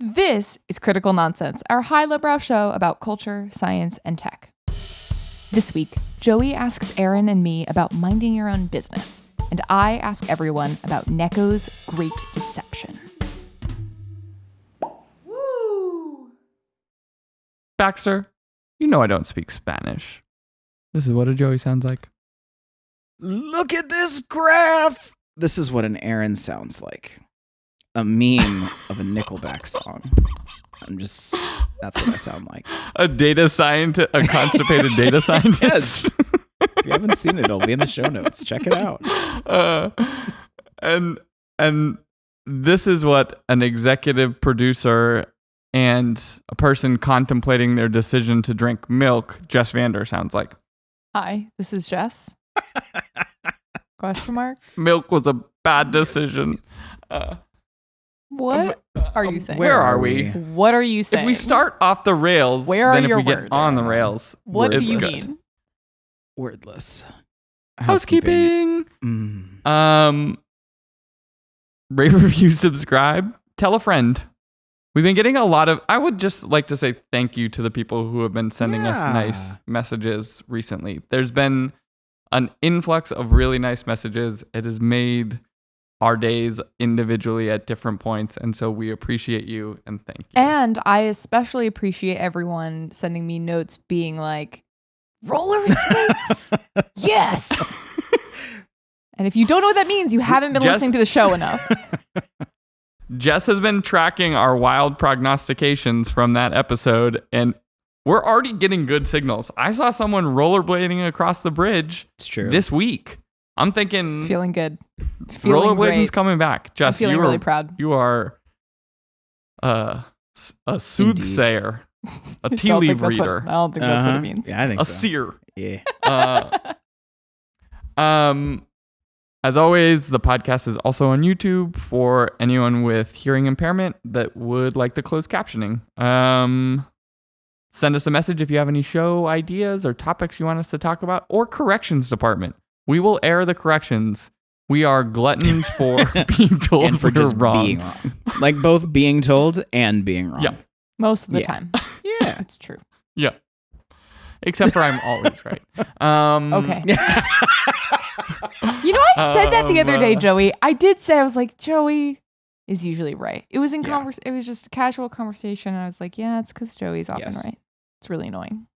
This is Critical Nonsense, our high lowbrow show about culture, science, and tech. This week, Joey asks Aaron and me about minding your own business, and I ask everyone about Necco's Great Deception. Woo! Baxter, you know I don't speak Spanish. This is what a Joey sounds like. Look at this graph. This is what an Aaron sounds like. A meme of a Nickelback song. That's what I sound like. A data scientist, a constipated data scientist. Yes. If you haven't seen it, it'll be in the show notes. Check it out. And this is what an executive producer and a person contemplating their decision to drink milk, Jess Vander, sounds like. Hi, this is Jess. Question mark? Milk was a bad decision. What are you saying? Where are we? What are you saying? If we start off the rails, Where are then if your we get words? on the rails, What do it's you good. mean? Wordless. Housekeeping. Mm. Rate, review, subscribe. Tell a friend. We've been getting a lot of, I would just like to say thank you to the people who have been sending us nice messages recently. There's been an influx of really nice messages. It has made our days individually at different points. And so we appreciate you and thank you. And I especially appreciate everyone sending me notes being like, roller skates? Yes. And if you don't know what that means, you haven't been listening to the show enough. Jess has been tracking our wild prognostications from that episode, and we're already getting good signals. I saw someone rollerblading across the bridge this week. I'm thinking... Feeling good. Feeling rollerblading's great. coming back. Jess, I'm feeling really proud. You are a soothsayer, a tea leaf reader. I don't think that's what it means. Yeah, I think a so. seer. Yeah. As always, the podcast is also on YouTube for anyone with hearing impairment that would like the closed captioning. Send us a message if you have any show ideas or topics you want us to talk about, or corrections department. We will air the corrections. We are gluttons for being told and for just wrong. being wrong. Like both being told and being wrong. Yeah. Most of the time. Yeah. It's true. Yeah. Except for I'm always right. Okay. You know, I said that the other day, Joey. I did say, I was like, Joey is usually right. It was in it was just a casual conversation. And I was like, yeah, it's because Joey's often right. It's really annoying.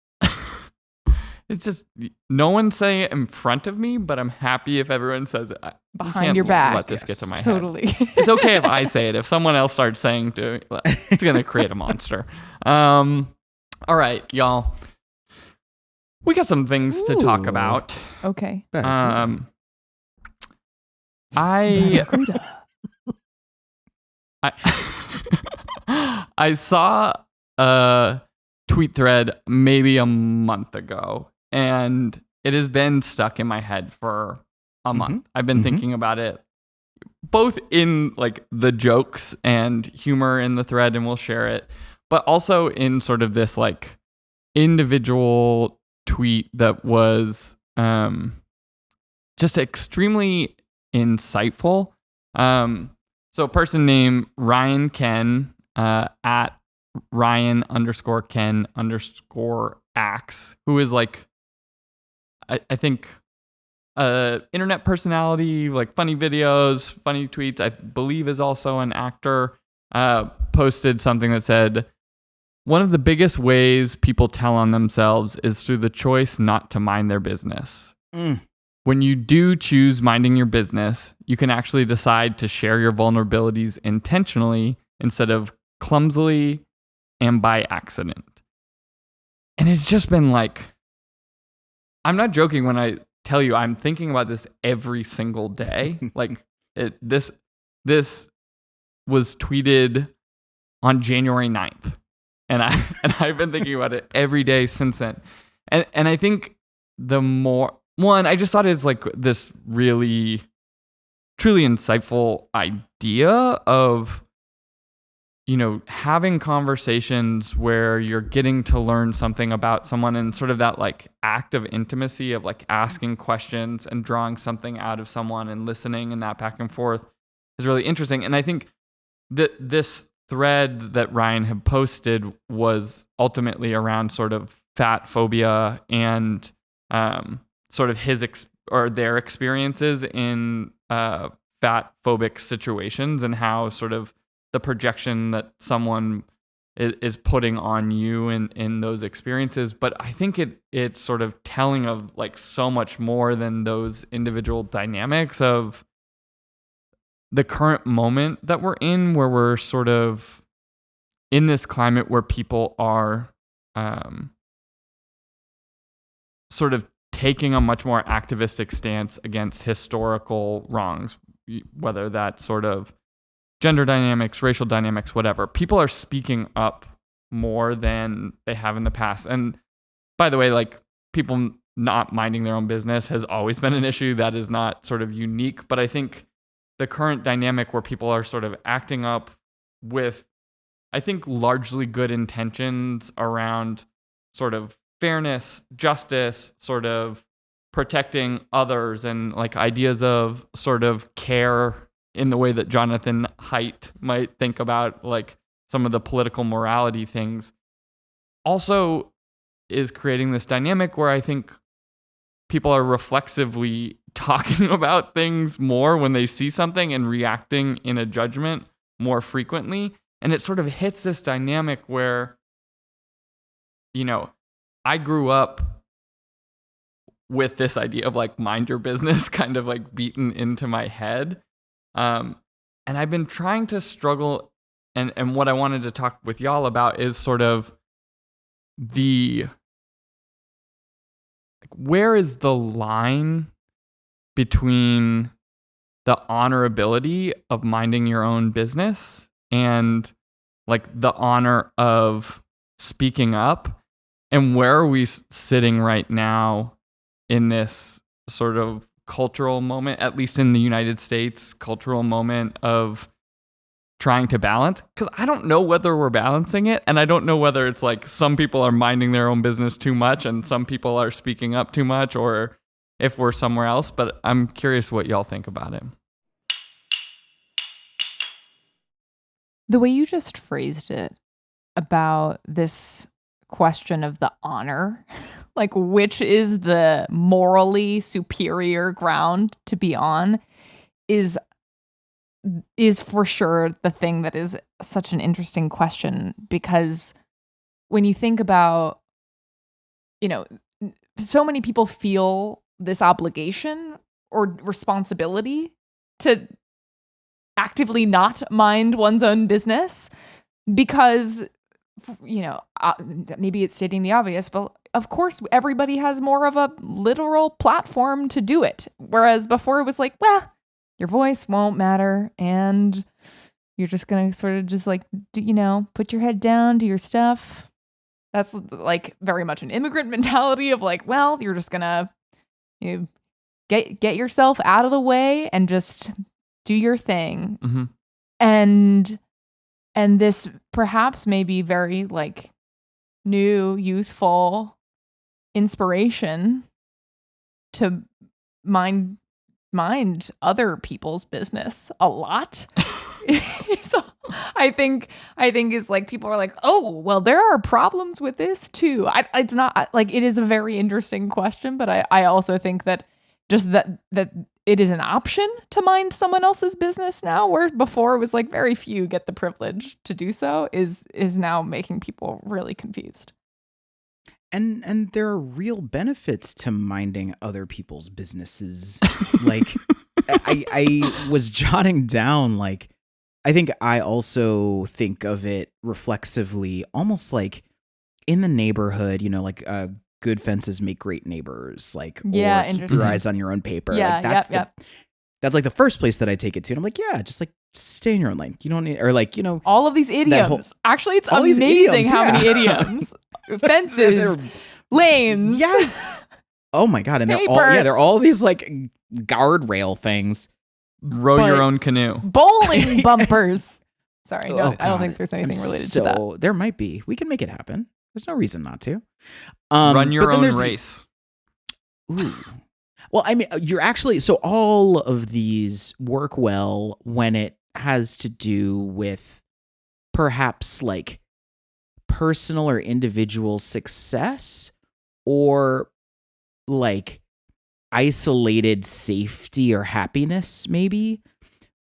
It's just, no one's saying it in front of me, but I'm happy if everyone says it. Behind your back. Let this get to my head. Totally. It's okay if I say it. If someone else starts saying it, it's going to create a monster. All right, y'all. We got some things to talk about. Okay. I saw a tweet thread maybe a month ago, and it has been stuck in my head for a month. I've been thinking about it both in like the jokes and humor in the thread, and we'll share it, but also in sort of this like individual tweet that was just extremely insightful. So a person named Ryan Ken at Ryan_Ken_Axe, who is like, I think, internet personality, like funny videos, funny tweets, I believe is also an actor, posted something that said, one of the biggest ways people tell on themselves is through the choice not to mind their business. When you do choose minding your business, you can actually decide to share your vulnerabilities intentionally instead of clumsily and by accident. And it's just been like, I'm not joking when I tell you I'm thinking about this every single day. Like this was tweeted on January 9th. And I've been thinking about it every day since then. And I think the more I just thought it's like this really truly insightful idea of, you know, having conversations where you're getting to learn something about someone, and sort of that like act of intimacy of like asking questions and drawing something out of someone and listening, and that back and forth is really interesting. And I think that this thread that Ryan had posted was ultimately around sort of fat phobia and sort of their experiences in fat phobic situations, and how sort of the projection that someone is putting on you in those experiences. But I think it's sort of telling of like so much more than those individual dynamics of the current moment that we're in, where we're sort of in this climate where people are sort of taking a much more activistic stance against historical wrongs, whether that's sort of gender dynamics, racial dynamics, whatever. People are speaking up more than they have in the past. And by the way, like, people not minding their own business has always been an issue. That is not sort of unique. But I think the current dynamic where people are sort of acting up with, I think, largely good intentions around sort of fairness, justice, sort of protecting others, and like ideas of sort of care in the way that Jonathan Haidt might think about like some of the political morality things, also is creating this dynamic where I think people are reflexively talking about things more when they see something and reacting in a judgment more frequently. And it sort of hits this dynamic where, you know, I grew up with this idea of like mind your business kind of like beaten into my head. And I've been trying to struggle, and what I wanted to talk with y'all about is sort of where is the line between the honorability of minding your own business and like the honor of speaking up, and where are we sitting right now in this sort of cultural moment, at least in the United States, cultural moment of trying to balance? Because I don't know whether we're balancing it, and I don't know whether it's like some people are minding their own business too much and some people are speaking up too much, or if we're somewhere else. But I'm curious what y'all think about it. The way you just phrased it about this question of the honor, like which is the morally superior ground to be on, is for sure the thing that is such an interesting question. Because when you think about, you know, so many people feel this obligation or responsibility to actively not mind one's own business because, you know, maybe it's stating the obvious, but of course everybody has more of a literal platform to do it. Whereas before it was like, well, your voice won't matter and you're just going to sort of just like, you know, put your head down, do your stuff. That's like very much an immigrant mentality of like, well, you're just going to, you know, get yourself out of the way and just do your thing. Mm-hmm. And this perhaps may be very like new, youthful inspiration to mind other people's business a lot. So I think it's like people are like, oh, well, there are problems with this too. It's not like, it is a very interesting question, but I also think that just that it is an option to mind someone else's business now, where before it was like very few get the privilege to do so, is now making people really confused. And there are real benefits to minding other people's businesses. Like I was jotting down, like, I think I also think of it reflexively, almost like in the neighborhood, you know, like good fences make great neighbors, like, yeah, or keep your eyes on your own paper. Yeah, like that's like the first place that I take it to. And I'm like, yeah, just like stay in your own lane. You don't need, or like, you know, all of these idioms. Actually, it's amazing idioms, how many idioms. Fences, lanes. Yes. Oh my God. And Paper. they're all these like guardrail things. Row your own canoe. Bowling bumpers. Sorry, no, Oh, I don't God. think there's anything related so, to that. there might be. We can make it happen. There's no reason not to. Run your but then own there's race. Ooh. Well, I mean, you're actually, so all of these work well when it has to do with perhaps like personal or individual success, or like isolated safety or happiness, maybe.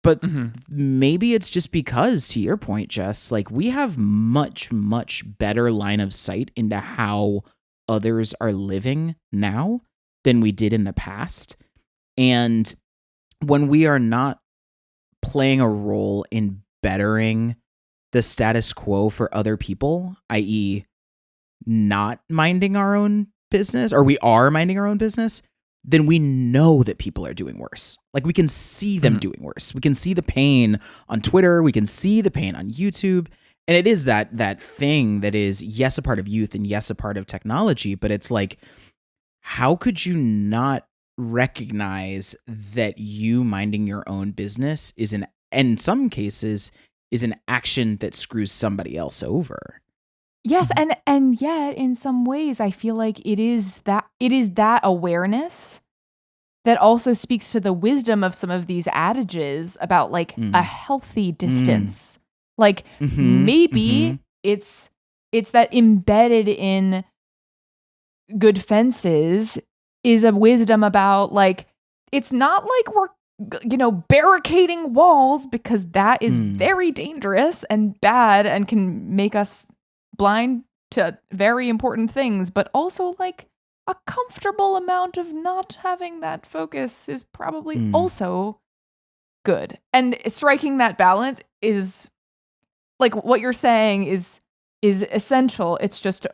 But maybe it's just because, to your point, Jess, like we have much, much better line of sight into how others are living now than we did in the past. And when we are not playing a role in bettering the status quo for other people, i.e., not minding our own business, or we are minding our own business, then we know that people are doing worse. Like we can see them doing worse. We can see the pain on Twitter. We can see the pain on YouTube. And it is that thing that is, yes, a part of youth and yes, a part of technology, but it's like, how could you not recognize that you minding your own business is in some cases, is an action that screws somebody else over? Yes, and yet in some ways I feel like it is that awareness that also speaks to the wisdom of some of these adages about like a healthy distance. Like maybe it's that embedded in good fences is a wisdom about like, it's not like we're barricading walls, because that is very dangerous and bad and can make us blind to very important things, but also like a comfortable amount of not having that focus is probably also good. And striking that balance is like what you're saying is essential. It's just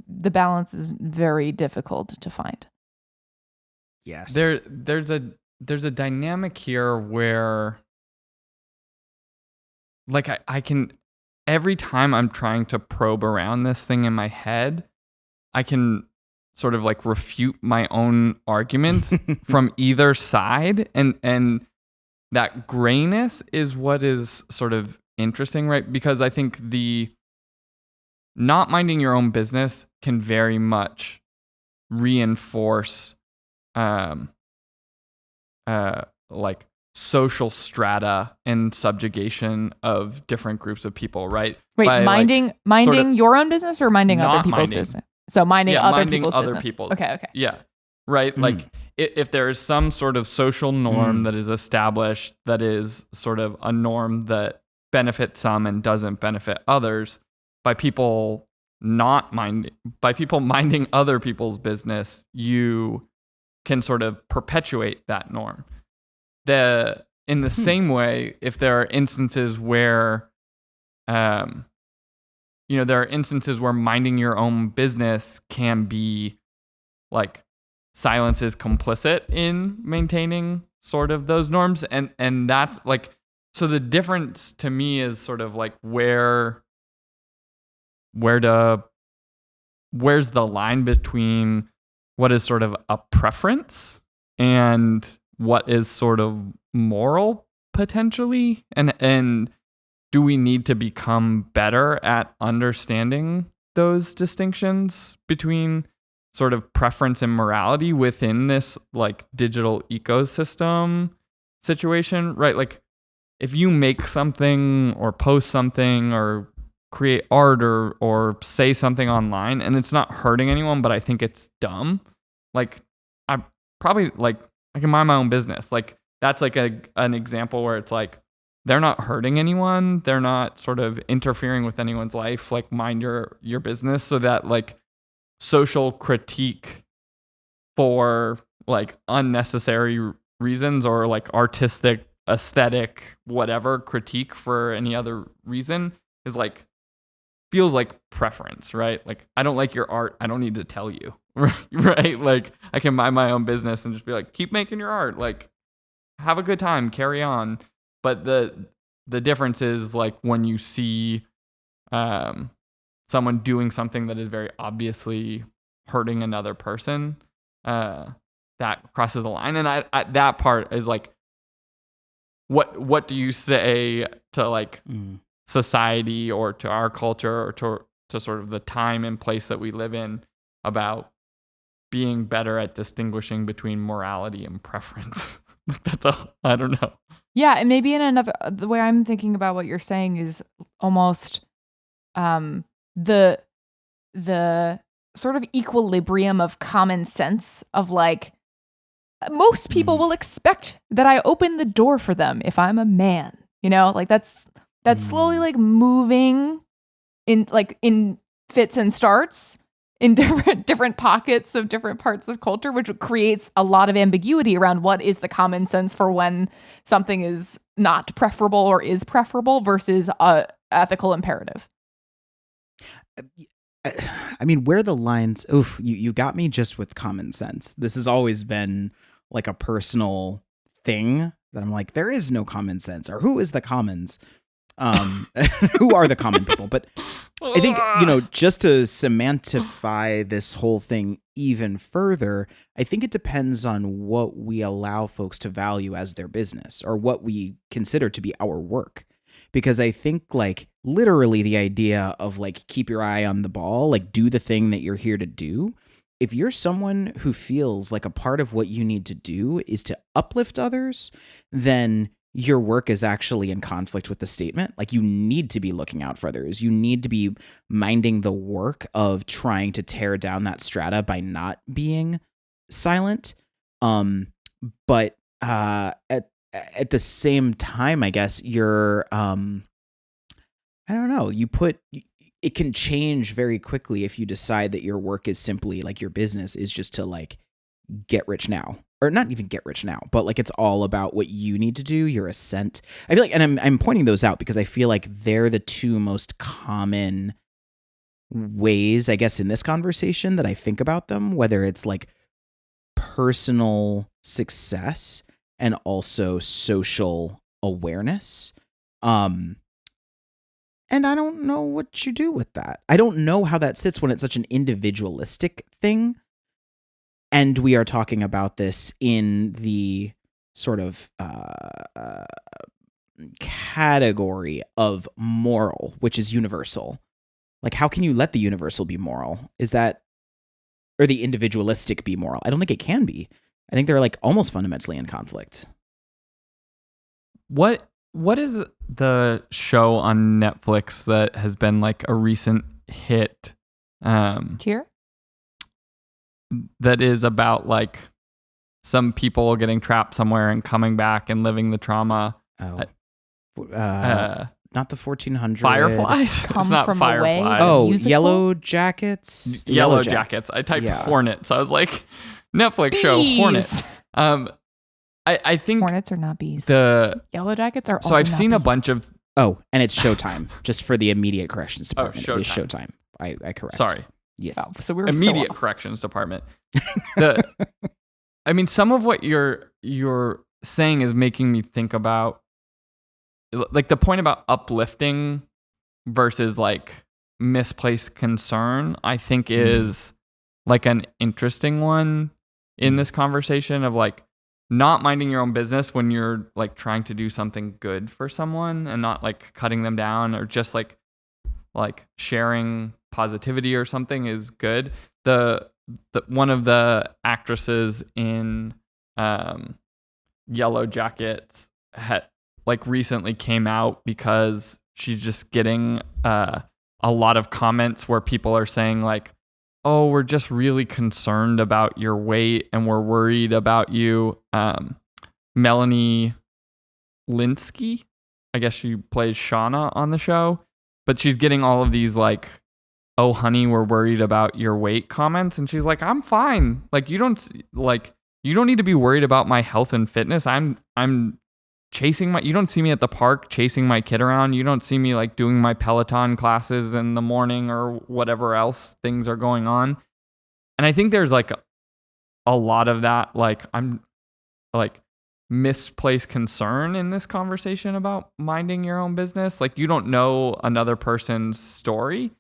the balance is very difficult to find. Yes. There's a dynamic here where like I can, every time I'm trying to probe around this thing in my head, I can sort of like refute my own arguments from either side. And that grayness is what is sort of interesting, right? Because I think the not minding your own business can very much reinforce like social strata and subjugation of different groups of people, right? Wait, By, minding sort of your own business or minding other not people's minding. business? So minding other minding people's other business. people. Okay. Yeah. Right? Like if there is some sort of social norm that is established that is sort of a norm that benefits some and doesn't benefit others, by people minding other people's business, you can sort of perpetuate that norm. In the same way, if there are instances where there are instances where minding your own business can be like silence is complicit in maintaining sort of those norms, and that's like, so the difference to me is sort of like where's the line between what is sort of a preference and what is sort of moral potentially, and do we need to become better at understanding those distinctions between sort of preference and morality within this like digital ecosystem situation, right? Like if you make something or post something or create art or say something online and it's not hurting anyone, but I think it's dumb, like I probably like I can mind my own business. Like that's like an example where it's like they're not hurting anyone, they're not sort of interfering with anyone's life, like mind your business, so that like social critique for like unnecessary reasons or like artistic, aesthetic, whatever critique for any other reason is like feels like preference, right? Like I don't like your art, I don't need to tell you, right? Like I can mind my own business and just be like, keep making your art, like have a good time, carry on. But the difference is like when you see someone doing something that is very obviously hurting another person, that crosses the line. And I that part is like, what do you say to like society or to our culture or to sort of the time and place that we live in about being better at distinguishing between morality and preference? That's all. I don't know. Yeah, and maybe in another, the way I'm thinking about what you're saying is almost the sort of equilibrium of common sense of like, most people will expect that I open the door for them if I'm a man, like that's slowly like moving in fits and starts in different pockets of different parts of culture, which creates a lot of ambiguity around what is the common sense for when something is not preferable or is preferable versus a ethical imperative. I mean, where the lines, you got me just with common sense. This has always been like a personal thing that I'm like, there is no common sense, or who is the commons? Who are the common people? But I think, just to semantify this whole thing even further, I think it depends on what we allow folks to value as their business or what we consider to be our work. Because I think like literally the idea of like, keep your eye on the ball, like do the thing that you're here to do. If you're someone who feels like a part of what you need to do is to uplift others, then your work is actually in conflict with the statement. Like you need to be looking out for others. You need to be minding the work of trying to tear down that strata by not being silent. But at the same time, I guess you're, I don't know, it can change very quickly if you decide that your work is simply like your business is just to like get rich now. Or not even get rich now, but like it's all about what you need to do, your ascent. I feel like, and I'm pointing those out because I feel like they're the two most common ways, I guess, in this conversation that I think about them, whether it's like personal success and also social awareness. And I don't know what you do with that. I don't know how that sits when it's such an individualistic thing. And we are talking about this in the sort of category of moral, which is universal. Like, how can you let the universal be moral? Is that, or the individualistic be moral? I don't think it can be. I think they're like almost fundamentally in conflict. What is the show on Netflix that has been like a recent hit? Cheer? That is about like some people getting trapped somewhere and coming back and living the trauma. Not the 1400. Fireflies? Come It's not from Fireflies. away. Oh, musical? Yellow Jackets. The Yellow Jackets. I typed Hornets. I was like, Netflix show Bees. Hornets. I think Hornets are not bees. the Yellow Jackets are also so I've not seen a bees. bunch of. Oh, and it's Showtime. Just for the immediate corrections department. It is Showtime. Showtime. I correct. Sorry. Yes. Oh, so we were Immediate so off. corrections department. I mean, some of what you're saying is making me think about like the point about uplifting versus like misplaced concern. I think is like an interesting one in this conversation of like not minding your own business when you're like trying to do something good for someone and not like cutting them down or just like sharing positivity or something is good. The one of the actresses in Yellow Jackets had like recently came out because she's just getting a lot of comments where people are saying like, oh, we're just really concerned about your weight and we're worried about you. Melanie Linsky, I guess she plays Shauna on the show, but she's getting all of these like, oh honey, we're worried about your weight comments. And she's like, I'm fine. Like you don't need to be worried about my health and fitness. I'm chasing you don't see me at the park chasing my kid around. You don't see me like doing my Peloton classes in the morning or whatever else things are going on. And I think there's like a lot of that, like I'm like misplaced concern in this conversation about minding your own business. Like you don't know another person's story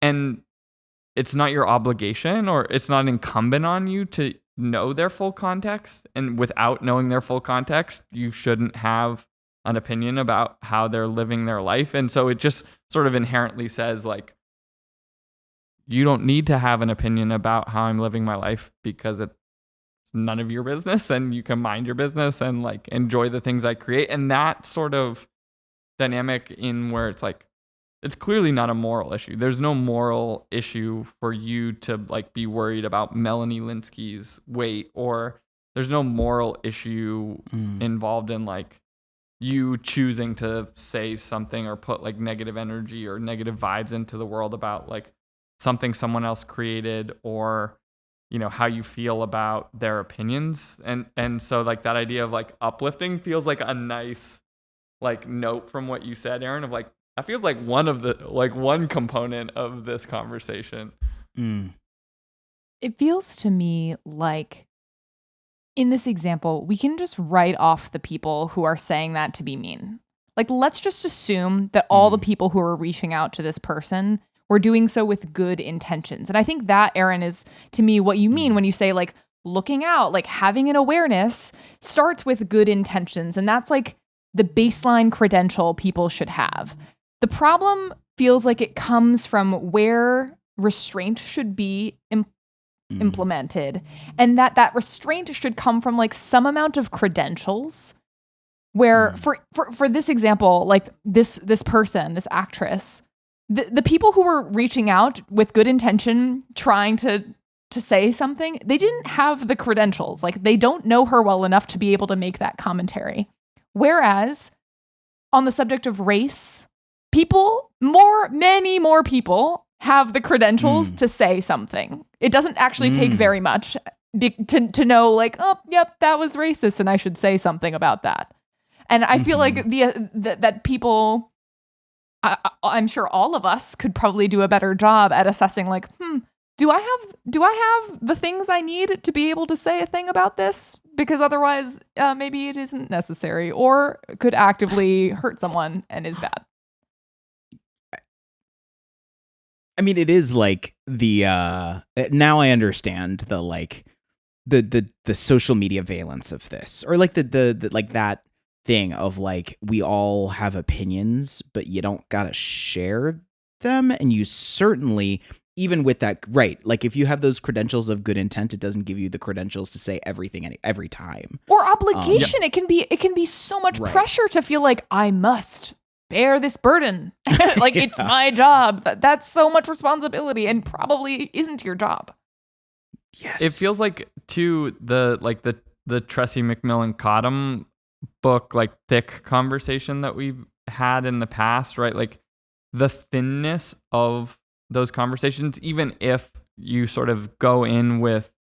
and it's not your obligation or it's not incumbent on you to know their full context. And without knowing their full context, you shouldn't have an opinion about how they're living their life. And so it just sort of inherently says like, you don't need to have an opinion about how I'm living my life because it's none of your business and you can mind your business and like enjoy the things I create. And that sort of dynamic in where it's like it's clearly not a moral issue. There's no moral issue for you to like be worried about Melanie Linsky's weight, or there's no moral issue involved in like you choosing to say something or put like negative energy or negative vibes into the world about like something someone else created, or you know how you feel about their opinions. And so like that idea of like uplifting feels like a nice like note from what you said, Aaron, of like that feels like one component of this conversation. It feels to me like in this example, we can just write off the people who are saying that to be mean. Like, let's just assume that all the people who are reaching out to this person were doing so with good intentions. And I think that, Aaron, is to me what you mean when you say like looking out, like having an awareness starts with good intentions. And that's like the baseline credential people should have. The problem feels like it comes from where restraint should be implemented, and that restraint should come from like some amount of credentials where for this example, like this person, this actress, the people who were reaching out with good intention trying to say something, they didn't have the credentials. Like they don't know her well enough to be able to make that commentary. Whereas on the subject of race, many more people have the credentials to say something. It doesn't actually take very much to know like, oh, yep, that was racist and I should say something about that. And I feel like that people, I'm sure all of us could probably do a better job at assessing like, do I have the things I need to be able to say a thing about this? Because otherwise maybe it isn't necessary or could actively hurt someone and is bad. I mean, it is like the now I understand the like the social media valence of this, or like the like that thing of like we all have opinions, but you don't gotta share them, and you certainly even with that, right? Like if you have those credentials of good intent, it doesn't give you the credentials to say everything every time, or obligation. It can be so much pressure to feel like I must bear this burden. Like it's my job. That's so much responsibility and probably isn't your job. Yes. It feels like too the Tressie McMillan Cottom book, like thick conversation that we've had in the past, right? Like the thinness of those conversations, even if you sort of go in with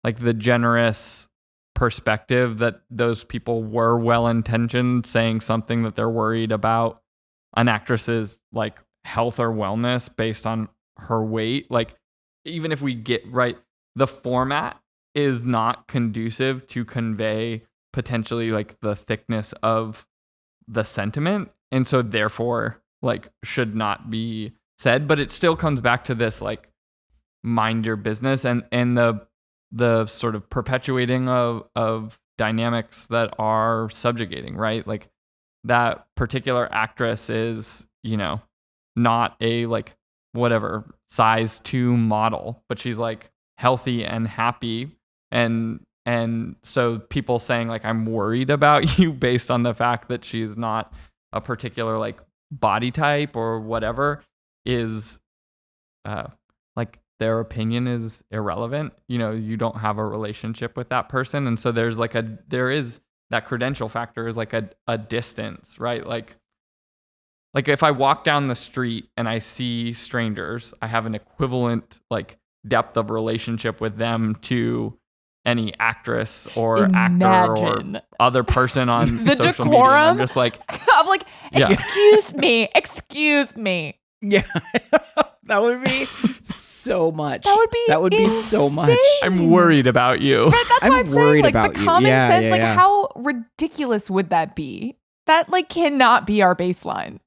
like the generous perspective that those people were well-intentioned, saying something that they're worried about an actress's like health or wellness based on her weight. Like even if we get right, the format is not conducive to convey potentially like the thickness of the sentiment. And so therefore like should not be said, but it still comes back to this like mind your business and the sort of perpetuating of dynamics that are subjugating, right? Like that particular actress is, you know, not a like whatever size 2 model, but she's like healthy and happy. And so people saying like, I'm worried about you based on the fact that she's not a particular like body type or whatever is like their opinion is irrelevant. You know, you don't have a relationship with that person. And so there is that credential factor is like a distance, right? Like if I walk down the street and I see strangers, I have an equivalent like depth of relationship with them to any actress or actor or other person on the social decorum? media. And I'm just like, I'm like, excuse me. Yeah. That would be so much. That would be so much. I'm worried about you. But that's why I'm saying, like, the common sense, yeah. like, how ridiculous would that be? That, like, cannot be our baseline.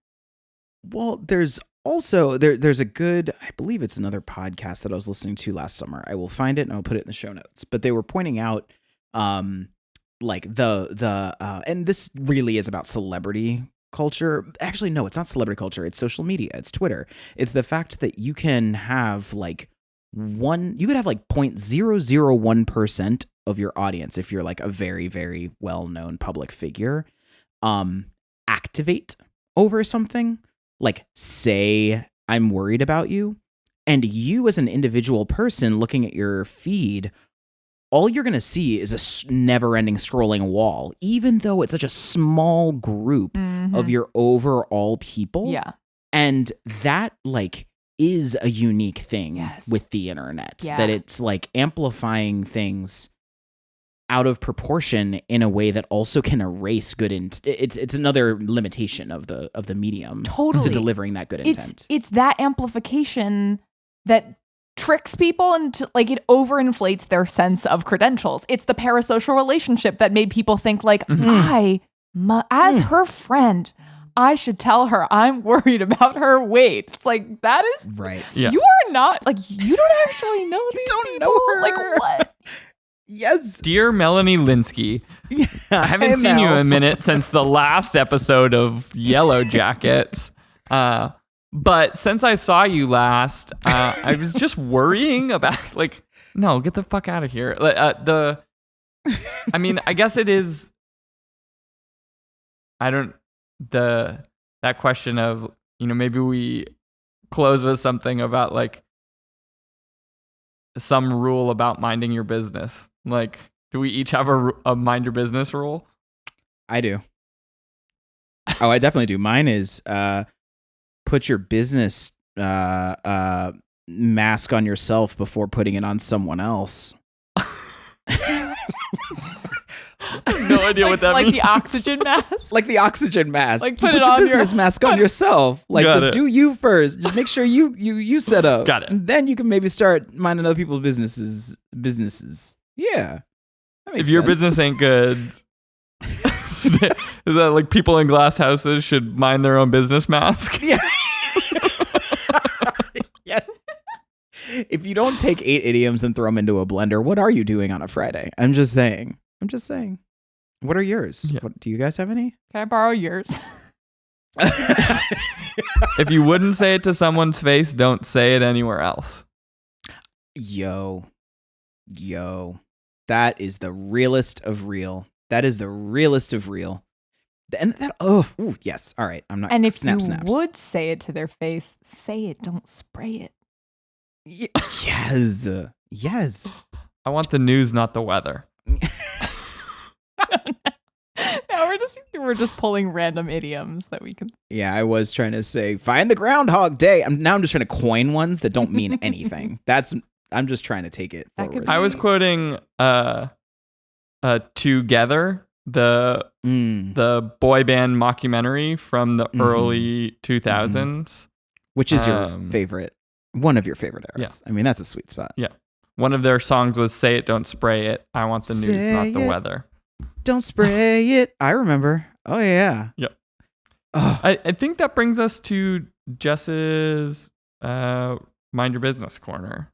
Well, there's also, there's a good, I believe it's another podcast that I was listening to last summer. I will find it and I'll put it in the show notes. But they were pointing out, like, and this really is about celebrity culture. Actually, no, it's not celebrity culture. It's social media. It's Twitter. It's the fact that you can have like 0.001% of your audience, if you're like a very, very well-known public figure, activate over something. like say I'm worried about you, and you as an individual person looking at your feed, all you're going to see is a never-ending scrolling wall, even though it's such a small group of your overall people. Yeah. And that like is a unique thing Yes. with the internet, Yeah. that it's like amplifying things out of proportion in a way that also can erase good it's another limitation of the medium Totally. to delivering that good intent. It's that amplification that tricks people and like it overinflates their sense of credentials. It's the parasocial relationship that made people think like as her friend, I should tell her I'm worried about her weight. It's like that is right. Yeah. You are not like you don't actually know these don't people. know her. Like what? Yes. Dear Melanie Linsky, Yeah, I haven't seen you in a minute since the last episode of Yellow Jackets. But since I saw you last, I was just worrying about like, no, get the fuck out of here. I mean, I guess it is. That question of, maybe we close with something about like some rule about minding your business. Like, do we each have a mind your business rule? I do. Oh, I definitely do. Mine is put your business mask on yourself before putting it on someone else. I have no idea what that like means. the oxygen mask. Like the oxygen mask. Like, You put it your on business your- mask on yourself. Like Got just it. do you first. Just make sure you set up. Got it. And then you can maybe start minding other people's businesses. Yeah. That makes If your sense. business ain't good, is that like people in glass houses should mind their own business mask? Yeah. Yeah. If you don't take 8 idioms and throw them into a blender, what are you doing on a Friday? I'm just saying. What are yours? Yeah. Do you guys have any? Can I borrow yours? If you wouldn't say it to someone's face, don't say it anywhere else. Yo. That is the realest of real. And that, yes. All right. I'm not. And if snaps. would say it to their face, say it, don't spray it. Yes. I want the news, not the weather. Now we're just pulling random idioms that we can. Yeah, I was trying to say find the Groundhog Day. I'm just trying to coin ones that don't mean anything. I'm just trying to take it That could forward. be- I was quoting Together, the boy band mockumentary from the early 2000s. Which is your favorite? One of your favorite eras. Yeah. I mean, that's a sweet spot. Yeah. One of their songs was Say It, Don't Spray It. I want the news, Say not the it. weather. Don't spray it. I remember. Oh yeah. Yep. Oh, I think that brings us to Jess's Mind Your Business corner.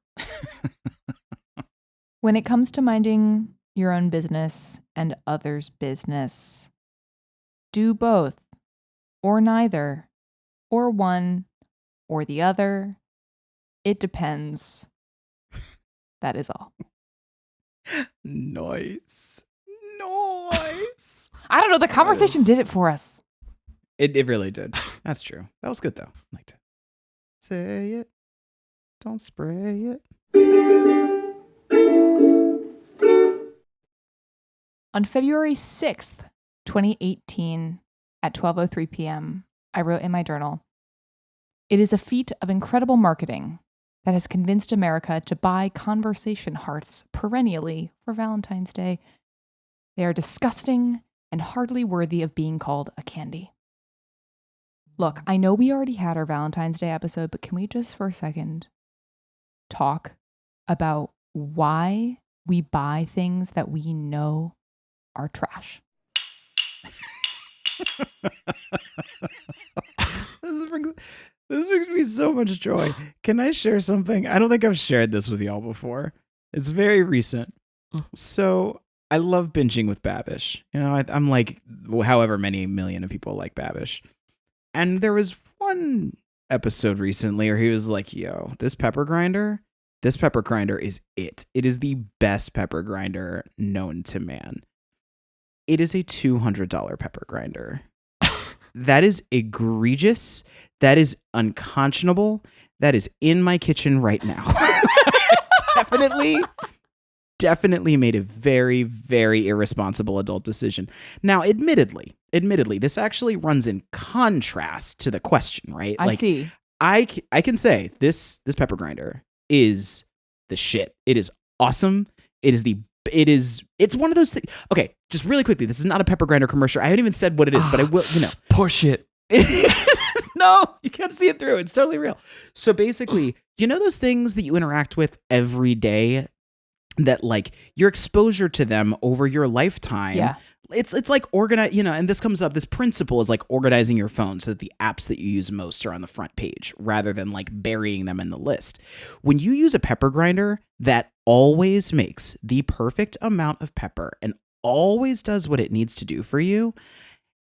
When it comes to minding your own business and others' business, do both, or neither, or one, or the other. It depends. That is all. Nice. I don't know. The conversation did it for us. It really did. That's true. That was good though. I liked it. Say it. Don't spray it. On February 6th, 2018, at 12:03 p.m., I wrote in my journal, "It is a feat of incredible marketing that has convinced America to buy conversation hearts perennially for Valentine's Day. They are disgusting and hardly worthy of being called a candy." Look, I know we already had our Valentine's Day episode, but can we just for a second talk about why we buy things that we know are trash? This brings me so much joy. Can I share something? I don't think I've shared this with y'all before. It's very recent. So I love binging with Babish. I'm like however many million of people like Babish. And there was one episode recently where he was like, yo, this pepper grinder is it. It is the best pepper grinder known to man. It is a $200 pepper grinder. That is egregious. That is unconscionable. That is in my kitchen right now. Definitely made a very, very irresponsible adult decision. Now, admittedly, this actually runs in contrast to the question, right? I see. I can say this pepper grinder is the shit. It is awesome. It's one of those things. Okay, just really quickly, this is not a pepper grinder commercial. I haven't even said what it is, but I will, Push it. No, you can't see it through. It's totally real. So basically, those things that you interact with every day that like your exposure to them over your lifetime. Yeah. It's like organize, and this comes up, this principle is like organizing your phone so that the apps that you use most are on the front page rather than like burying them in the list. When you use a pepper grinder that always makes the perfect amount of pepper and always does what it needs to do for you,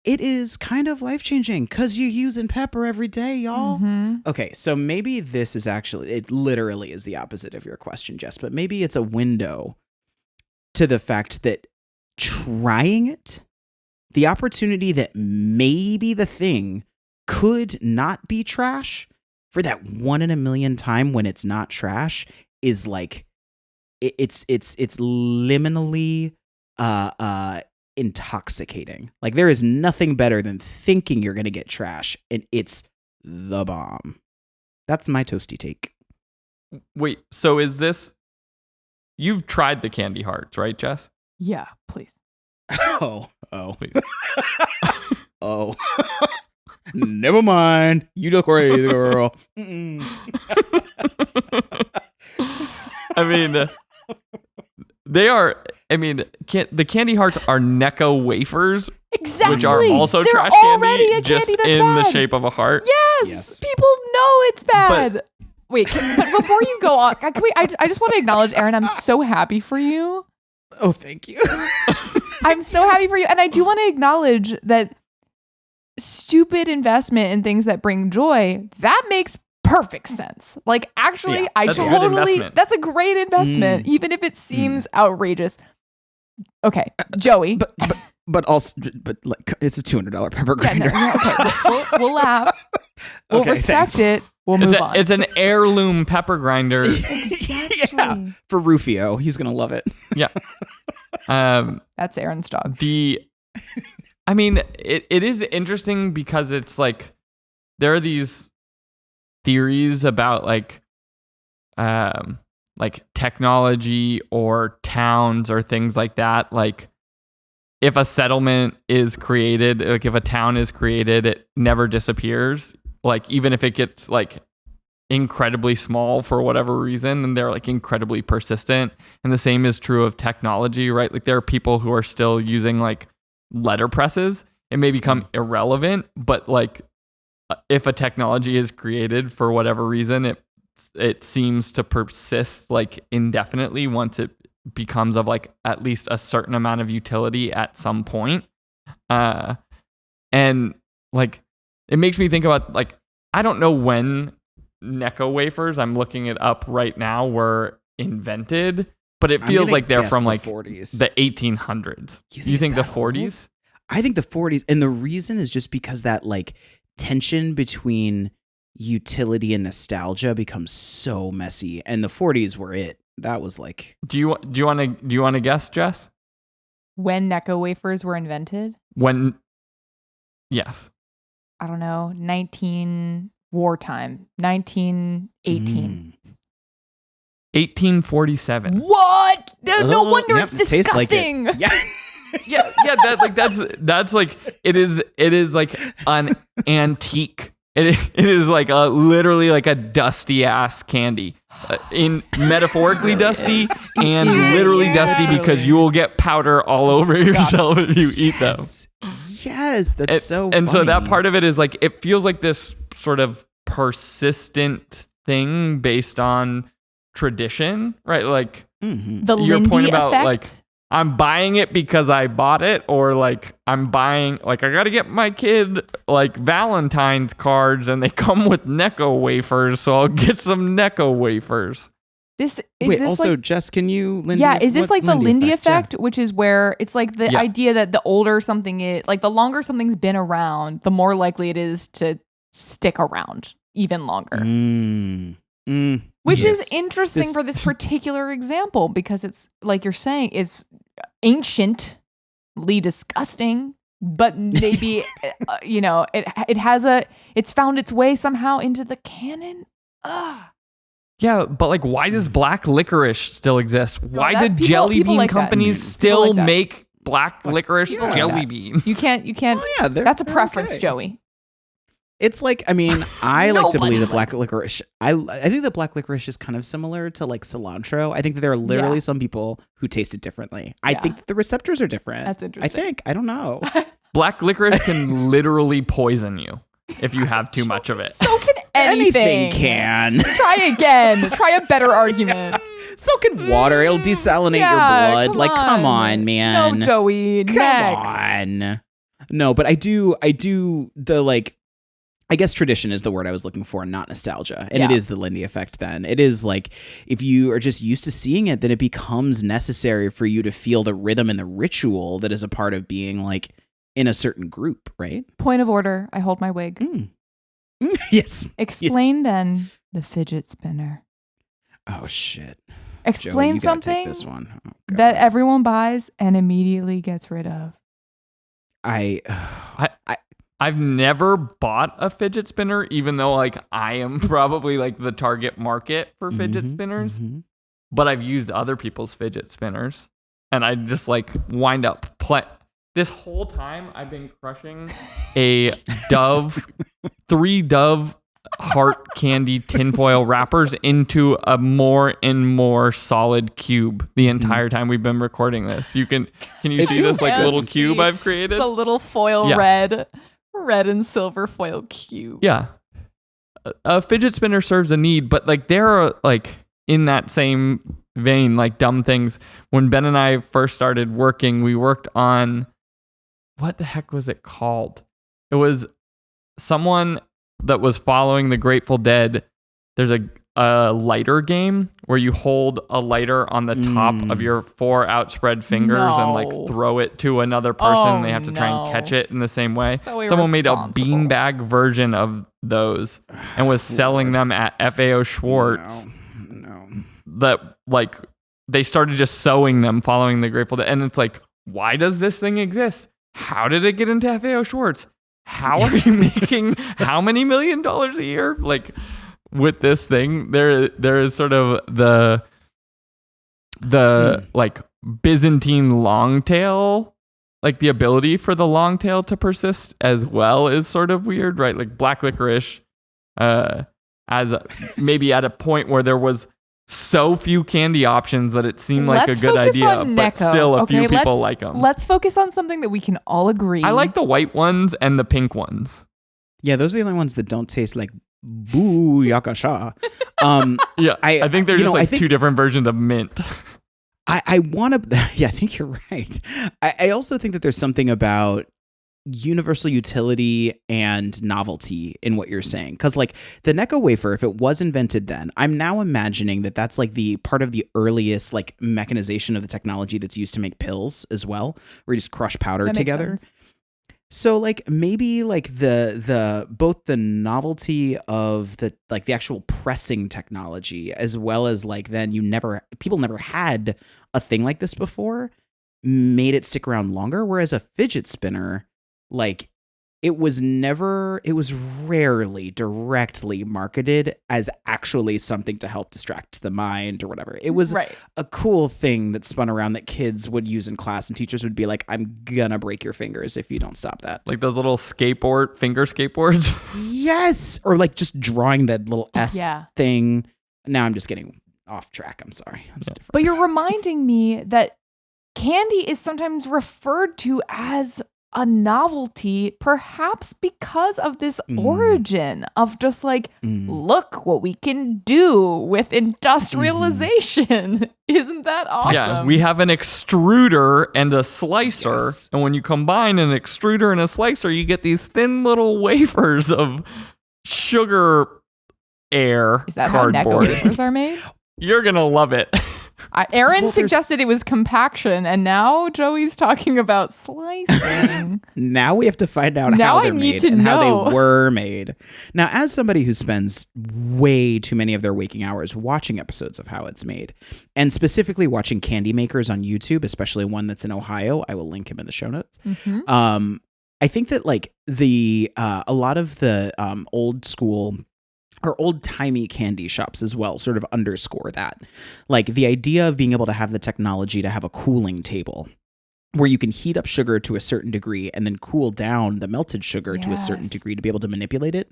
it is kind of life-changing because you're using pepper every day, y'all. Mm-hmm. Okay, so maybe this is actually, it literally is the opposite of your question, Jess, but maybe it's a window to the fact that trying it, the opportunity that maybe the thing could not be trash for that 1 in a million time when it's not trash is like, it's liminally, intoxicating. Like there is nothing better than thinking you're going to get trash and it's the bomb. That's my toasty take. Wait, so is this, you've tried the candy hearts, right, Jess? Yeah, please. Oh. Please. Oh. Never mind. You look crazy, girl. I mean, they are, the candy hearts are Necco wafers, Exactly. which are also They're trash already candy, a candy just that's in bad. the shape of a heart. Yes. People know it's bad. Wait, but before you go on, I just want to acknowledge, Aaron, I'm so happy for you. Oh, thank you. I'm so happy for you. And I do want to acknowledge that stupid investment in things that bring joy, that makes perfect sense. Like, actually, Yeah, I that's a good totally, investment. that's a great investment, even if it seems outrageous. Okay, Joey. But like it's a $200 pepper grinder. Okay, we'll laugh. We'll Okay, respect thanks. it. We'll move on. It's an heirloom pepper grinder. Exactly. Yeah, for Rufio, he's gonna love it. Yeah. That's Aaron's dog. It is interesting because it's like there are these theories about like technology or towns or things like that. Like if a settlement is created, like if a town is created, it never disappears. Like even if it gets like incredibly small for whatever reason, and they're like incredibly persistent. And the same is true of technology, right? Like there are people who are still using like letter presses. It may become irrelevant, but like if a technology is created for whatever reason, it seems to persist like indefinitely once it becomes of like at least a certain amount of utility at some point. And like it makes me think about like I don't know when Necco wafers, I'm looking it up right now, were invented, but it feels like they're from like 40s. the 1800s. You think the 40s? I think the 40s, and the reason is just because that like tension between utility and nostalgia becomes so messy, and the 40s were it. That was like. Do you want to guess, Jess? When Necco wafers were invented? When? Yes. I don't know. Wartime. 1918. 1847. What? No wonder it's Yep, it tastes like it. disgusting. Yeah. That's like it is like an antique. It is like literally like a dusty ass candy, in metaphorically dusty and literally dusty because you will get powder all over yourself if you eat them. Yes, that's so. And so that funny. part of it is like it feels like this sort of persistent thing based on tradition, right? Like The your Lindy point about effect? like I'm buying it because I bought it, or like I'm buying like I gotta get my kid like Valentine's cards and they come with Necco wafers, so I'll get some Necco wafers. Is Wait, this also, like, Jess, can you Lindy? yeah, is this like the Lindy effect, Yeah. which is where it's like the Yeah. idea that the older something is, like the longer something's been around, the more likely it is to stick around even longer. Which Yes. is interesting for this particular example because it's like you're saying, it's anciently disgusting, but maybe it's found its way somehow into the canon. Yeah, but like, why does black licorice still exist? Why that- do people- jelly people bean like that. companies People still like that. make black licorice People like jelly that. beans? You can't. Oh, yeah, That's a they're preference, okay. Joey. It's like, I mean, I like to Nobody believe that black likes it. licorice. I think that black licorice is kind of similar to like cilantro. I think that there are literally Yeah. some people who taste it differently. I Yeah. think that the receptors are different. That's interesting. I think. I don't know. Black licorice can literally poison you if you have too much of it. So can anything. can. Try again. Try a better argument. So can water. It'll desalinate Yeah, your blood. Come on, man. No, Joey. Come Next. on. No, but I do the like, I guess tradition is the word I was looking for, not nostalgia. And it Yeah. is the Lindy effect then. It is like, if you are just used to seeing it, then it becomes necessary for you to feel the rhythm and the ritual that is a part of being like in a certain group, right? Point of order. I hold my wig. Yes. Explain then the fidget spinner. Oh, shit. Joey, Explain you gotta take something this one. Oh, God. that everyone buys and immediately gets rid of. I've never bought a fidget spinner, even though like I am probably like the target market for fidget spinners. But I've used other people's fidget spinners, and I just like wind up this whole time I've been crushing a three Dove heart candy tinfoil wrappers into a more and more solid cube the entire time we've been recording this. Can you see this like feels little fancy. cube I've created? It's a little foil Yeah. red and silver foil cube. Yeah. A fidget spinner serves a need, but like there are like in that same vein, like dumb things. When Ben and I first started working, we worked on, what the heck was it called? It was someone that was following the Grateful Dead. There's a lighter game where you hold a lighter on the top of your 4 outspread fingers and like No. throw it to another person, and they Oh, have to try and no. catch it in the same way. So Someone made a irresponsible. beanbag version of those and was selling them at FAO Schwartz. No. That like they started just sewing them following the Grateful Dead, and it's like, why does this thing exist? How did it get into FAO Schwartz? How are you making how many $1 million a year? Like with this thing, there is sort of the like Byzantine long tail, like the ability for the long tail to persist as well is sort of weird, right? Like black licorice, maybe at a point where there was so few candy options that it seemed like Let's a good focus idea, on but Necco, still a few okay? people like them. Let's focus on something that we can all agree. I like the white ones and the pink ones. Yeah, those are the only ones that don't taste like boo yakasha. Yeah, I think they're you just know, I like think- two different versions of mint. I want to. Yeah, I think you're right. I also think that there's something about universal utility and novelty in what you're saying, because like the Necco wafer, if it was invented then, I'm now imagining that that's like the part of the earliest like mechanization of the technology that's used to make pills as well, where you just crush powder That makes together. sense. So like maybe like the both the novelty of the like the actual pressing technology, as well as like then people never had a thing like this before, made it stick around longer. Whereas a fidget spinner, like it was rarely directly marketed as actually something to help distract the mind or whatever. It was right. a cool thing that spun around that kids would use in class, and teachers would be like, I'm gonna break your fingers if you don't stop that. Like those little finger skateboards. Yes. Or like just drawing that little S Yeah. thing. Now I'm just getting off track. I'm sorry. That's different. But you're reminding me that candy is sometimes referred to as a novelty, perhaps because of this origin of just like, look what we can do with industrialization. Isn't that awesome? Yeah, we have an extruder and a slicer. Yes. And when you combine an extruder and a slicer, you get these thin little wafers of sugar air Is that how Necco cardboard. wafers are made? You're going to love it. Aaron suggested it was compaction, and now Joey's talking about slicing. Now we have to find out Now how I they're need made to and how know. they were made. Now, as somebody who spends way too many of their waking hours watching episodes of how it's made, and specifically watching candy makers on YouTube, especially one that's in Ohio, I will link him in the show notes. I think that like a lot of the old school or old-timey candy shops as well sort of underscore that. Like the idea of being able to have the technology to have a cooling table where you can heat up sugar to a certain degree and then cool down the melted sugar to a certain degree to be able to manipulate it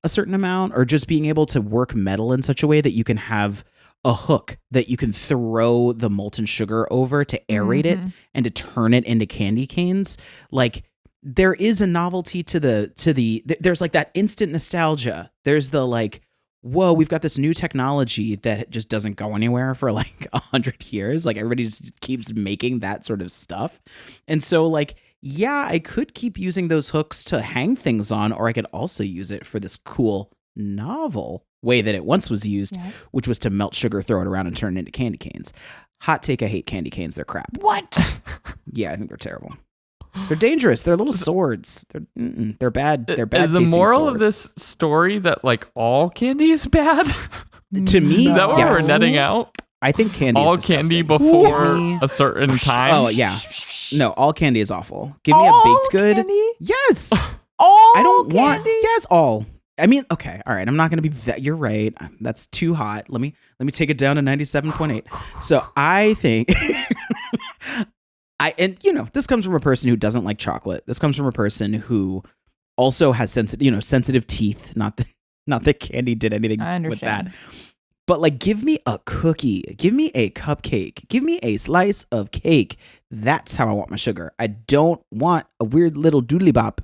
a certain amount, or just being able to work metal in such a way that you can have a hook that you can throw the molten sugar over to aerate it and to turn it into candy canes. Like, there is a novelty to there's like that instant nostalgia. There's the like, whoa, we've got this new technology that just doesn't go anywhere for like 100 years. Like everybody just keeps making that sort of stuff. And so like, yeah, I could keep using those hooks to hang things on, or I could also use it for this cool novel way that it once was used, which was to melt sugar, throw it around and turn it into candy canes. Hot take, I hate candy canes. They're crap. What? Yeah, I think they're terrible. They're dangerous. They're little swords. They're bad. They're bad. Is the moral of this story that like all candy is bad? To me, is that what yes. we're netting out? I think candy all is candy disgusting. before a certain time. Oh yeah, no, all candy is awful. Give me a baked good. Candy? Yes. All I don't candy? want. Yes, all. I mean, okay, all right. I'm not gonna be that. You're right. That's too hot. Let me take it down to 97.8. So I think. And this comes from a person who doesn't like chocolate. This comes from a person who also has sensitive teeth. Not that candy did anything with that. But like, give me a cookie, give me a cupcake, give me a slice of cake. That's how I want my sugar. I don't want a weird little doodly bop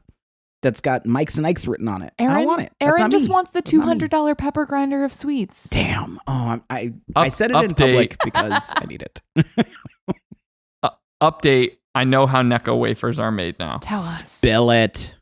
that's got Mike's and Ike's written on it. I don't want it. Aaron just wants the $200 pepper grinder of sweets. Damn. Oh, I said it in public because I need it. Update. I know how Necco wafers are made now. Tell us. Spill it.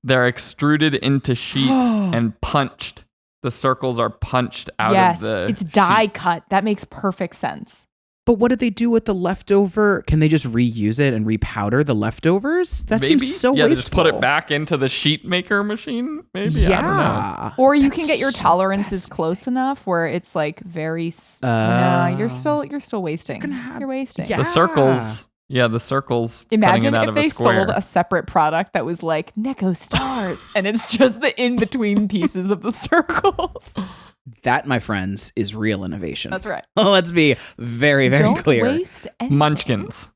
They're extruded into sheets and punched. The circles are punched out of the it's die sheet. cut. That makes perfect sense. But what do they do with the leftover? Can they just reuse it and repowder the leftovers? That seems so wasteful. Just put it back into the sheet maker machine, maybe? Yeah. I don't know. Or you can get your tolerances close enough where it's like very... you're still wasting. You're wasting. Yeah. The circles... Yeah, the circles. Imagine cutting it out if of they a square. sold a separate product that was like Necco stars, and it's just the in-between pieces of the circles. That, my friends, is real innovation. That's right. Let's be very, very Don't clear. waste anything. Munchkins.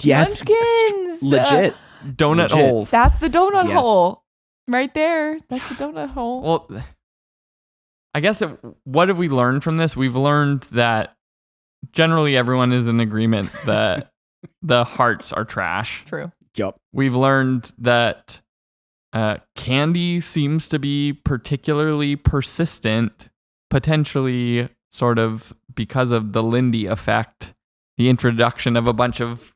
Yes. Munchkins. Legit. Donut Legit. holes. That's the donut Yes. hole. Right there. That's the donut hole. Well, I guess what have we learned from this? We've learned that generally everyone is in agreement that the hearts are trash. True. Yup. We've learned that candy seems to be particularly persistent, potentially sort of because of the Lindy effect, the introduction of a bunch of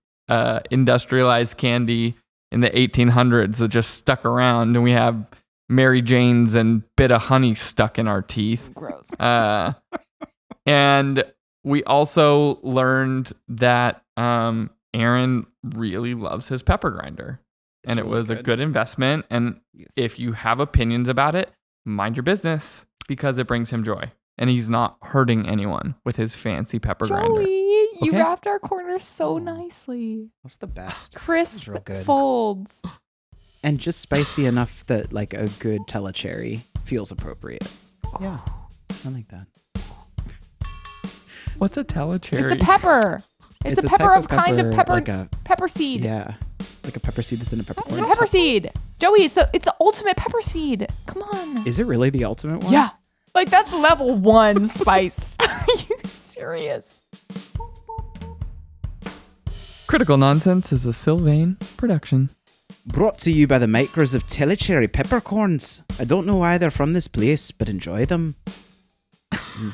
industrialized candy in the 1800s that just stuck around, and we have Mary Jane's and bit of honey stuck in our teeth. Gross. And we also learned that Aaron really loves his pepper grinder. And it was a good investment. And if you have opinions about it, mind your business, because it brings him joy. And he's not hurting anyone with his fancy pepper grinder. You wrapped our corner so nicely. That's the best. Crisp real good. folds. And just spicy enough that like a good telecherry feels appropriate. Yeah. I like that. What's a telecherry? It's a pepper. It's a pepper type of kind of pepper. Like a, pepper seed. yeah. Like a pepper seed that's in a peppercorn. Pepper seed. Joey, it's the ultimate pepper seed. Come on. Is it really the ultimate one? Yeah. Like that's level 1 spice. Are you serious? Critical Nonsense is a Sylvain production. Brought to you by the makers of telecherry peppercorns. I don't know why they're from this place, but enjoy them. I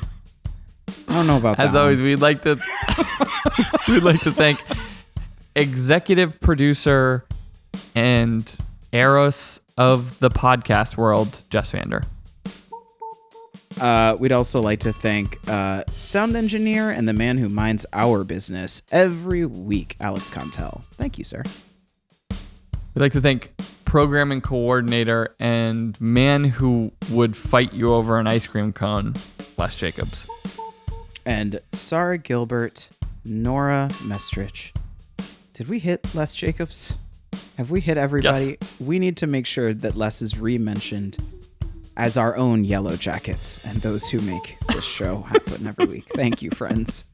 don't know about that. As always, we'd like to thank executive producer and Eros of the podcast world, Jess Vander. We'd also like to thank sound engineer and the man who minds our business every week, Alex Contel. Thank you, sir. We'd like to thank programming coordinator and man who would fight you over an ice cream cone, Les Jacobs. And Sarah Gilbert, Nora Mestrich. Did we hit Les Jacobs? Have we hit everybody? Yes. We need to make sure that Les is re-mentioned as our own Yellow Jackets and those who make this show happen every week. Thank you, friends.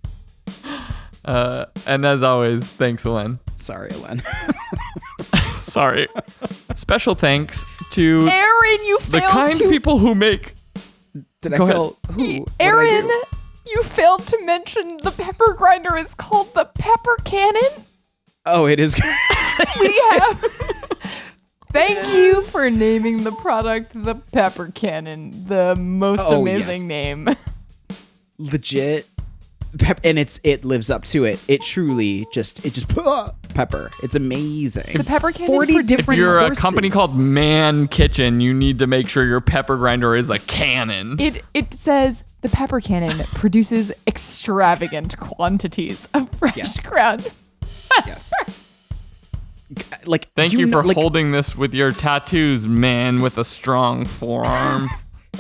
And as always, thanks, Elen. Sorry, Elen. Sorry. Special thanks to Aaron, you the failed kind to... people who make... Did I Go feel... Who? What'd I Aaron, do? you failed to mention the pepper grinder is called the pepper cannon. Oh, it is... We have... Thank you for naming the product the pepper cannon. The most amazing name. Legit. And it lives up to it. It truly just pepper. It's amazing. The pepper cannon 40 produces- different If you're courses. a company called Man Kitchen, you need to make sure your pepper grinder is a cannon. It says the pepper cannon produces extravagant quantities of fresh Yes. ground. Yes. Like, Thank you for like, holding this with your tattoos, man with a strong forearm.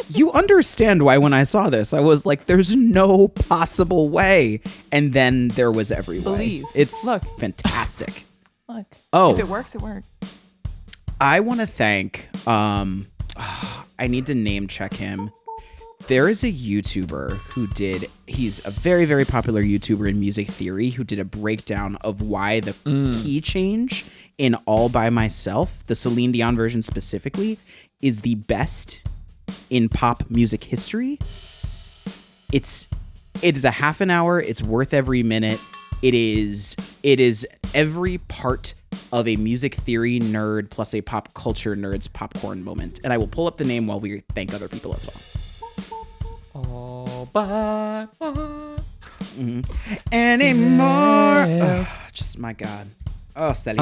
You understand why when I saw this, I was like, there's no possible way. And then there was every way. Believe. It's Look. fantastic. Look, Oh. if it works, it works. I want to thank, I need to name check him. There is a YouTuber he's a very, very popular YouTuber in music theory who did a breakdown of why the key change in All By Myself, the Celine Dion version specifically, is the best in pop music history. It is a half an hour. It's worth every minute. It is every part of a music theory nerd plus a pop culture nerd's popcorn moment. And I will pull up the name while we thank other people as well. All by Anymore. Just my God. Oh, steady.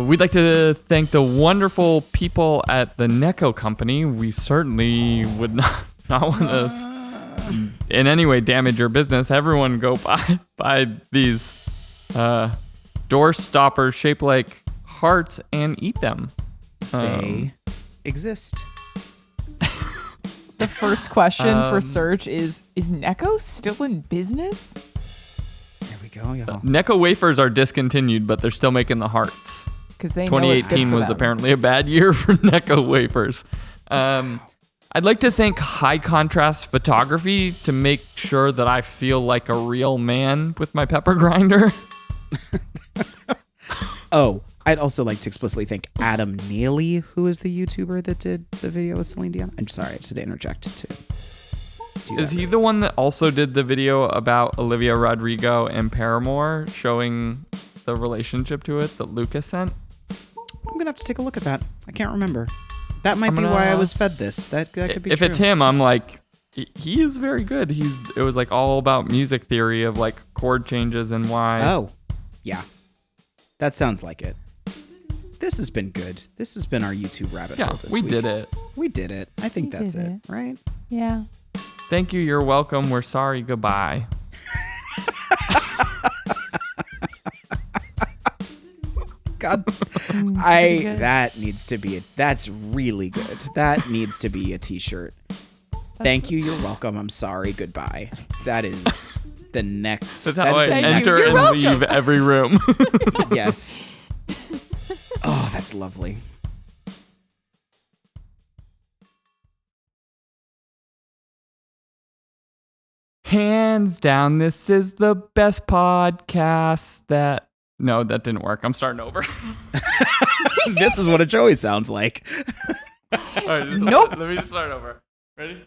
We'd like to thank the wonderful people at the Necco Company. We certainly would not want to in any way damage your business. Everyone go buy these door stoppers shaped like hearts and eat them. They exist. The first question for search is Necco still in business? There we go, y'all. Necco wafers are discontinued, but they're still making the hearts. Because they know it's good 2018 for was them. apparently a bad year for Necco wafers. I'd like to thank High Contrast Photography to make sure that I feel like a real man with my pepper grinder. Oh, I'd also like to explicitly thank Adam Neely, who is the YouTuber that did the video with Celine Dion. I'm sorry, I had to interject to do Is that. he the one that also did the video about Olivia Rodrigo and Paramore, showing the relationship to it that Lucas sent? I'm gonna have to take a look at that. I can't remember. That might I'm be gonna- why I was fed this. That could be If true. it's him, I'm like, he is very good. It was like all about music theory of like chord changes and why. Oh, yeah. That sounds like it. This has been good. This has been our YouTube rabbit Yeah, hole this we week. did it. We did it. I think We that's did it, it. right? Yeah. Thank you. You're welcome. We're sorry. Goodbye. God, pretty good. that needs to be that's really good. That needs to be a t-shirt. Thank you, you're welcome. I'm sorry, goodbye. That is the next. That's how I the Thank you. enter You're and welcome. leave every room. Yes. Oh, that's lovely. Hands down, this is the best podcast that... No, that didn't work. I'm starting over. This is what a Joey sounds like. All right, Nope. Let me just start over. Ready?